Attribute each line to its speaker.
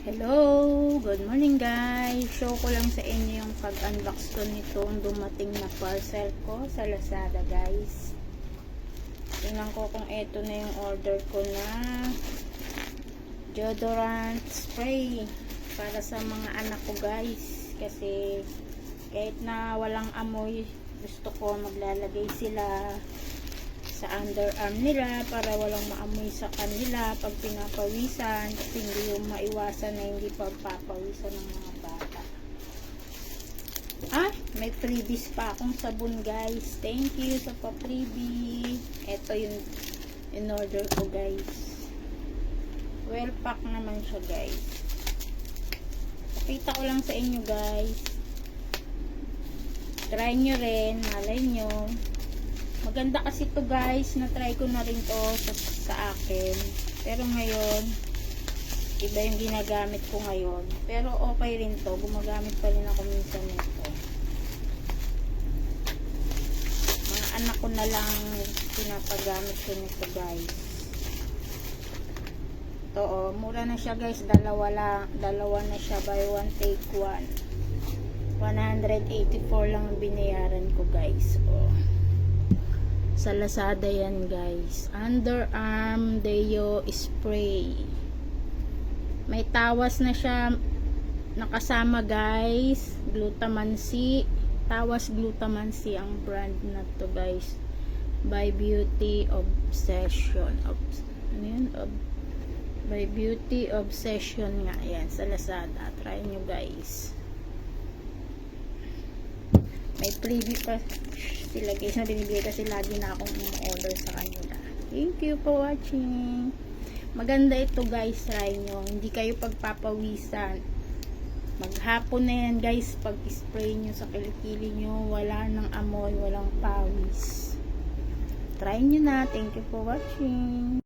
Speaker 1: Hello! Good morning guys! Show ko lang sa inyo yung pag-unbox ko nitong dumating na parcel ko sa Lazada guys. Tingnan ko kung ito na yung order ko na deodorant spray para sa mga anak ko guys. Kasi kahit na walang amoy, gusto ko maglalagay sila sa underarm nila para walang maamoy sa kanila pag pinapawisan, kasi hindi yung maiwasan na hindi pagpapawisan ng mga bata. May freebies pa akong sabon guys. Thank you sa pa-freebie. Ito yung in order ko guys. Well pack naman siya guys. Pakita ko lang sa inyo guys. Try nyo rin, malay nyo. Maganda kasi to guys, na-try ko na rin to sa akin. Pero ngayon, iba yung ginagamit ko ngayon. Pero okay rin to, gumagamit pa rin ako minsan nito. Mga anak ko na lang pinapagamit ko nito guys. Ito mura na siya guys, dalawa na siya, buy one take one. 184 lang ang binayaran ko guys. Sa Lazada yan guys. Underarm Deo Spray. May tawas na siya nakasama guys. Glutamancy. Tawas Glutamancy ang brand na to guys. By Beauty Obsession. By Beauty Obsession nga yan sa Lazada. Try nyo guys. May freebie pa sila guys na binibigay kasi lagi na akong order sa kanila. Thank you for watching. Maganda ito guys, try nyo. Hindi kayo pagpapawisan. Maghapon na yan guys, pag spray nyo sa kilikili nyo, wala nang amoy, walang pawis. Try nyo na. Thank you for watching.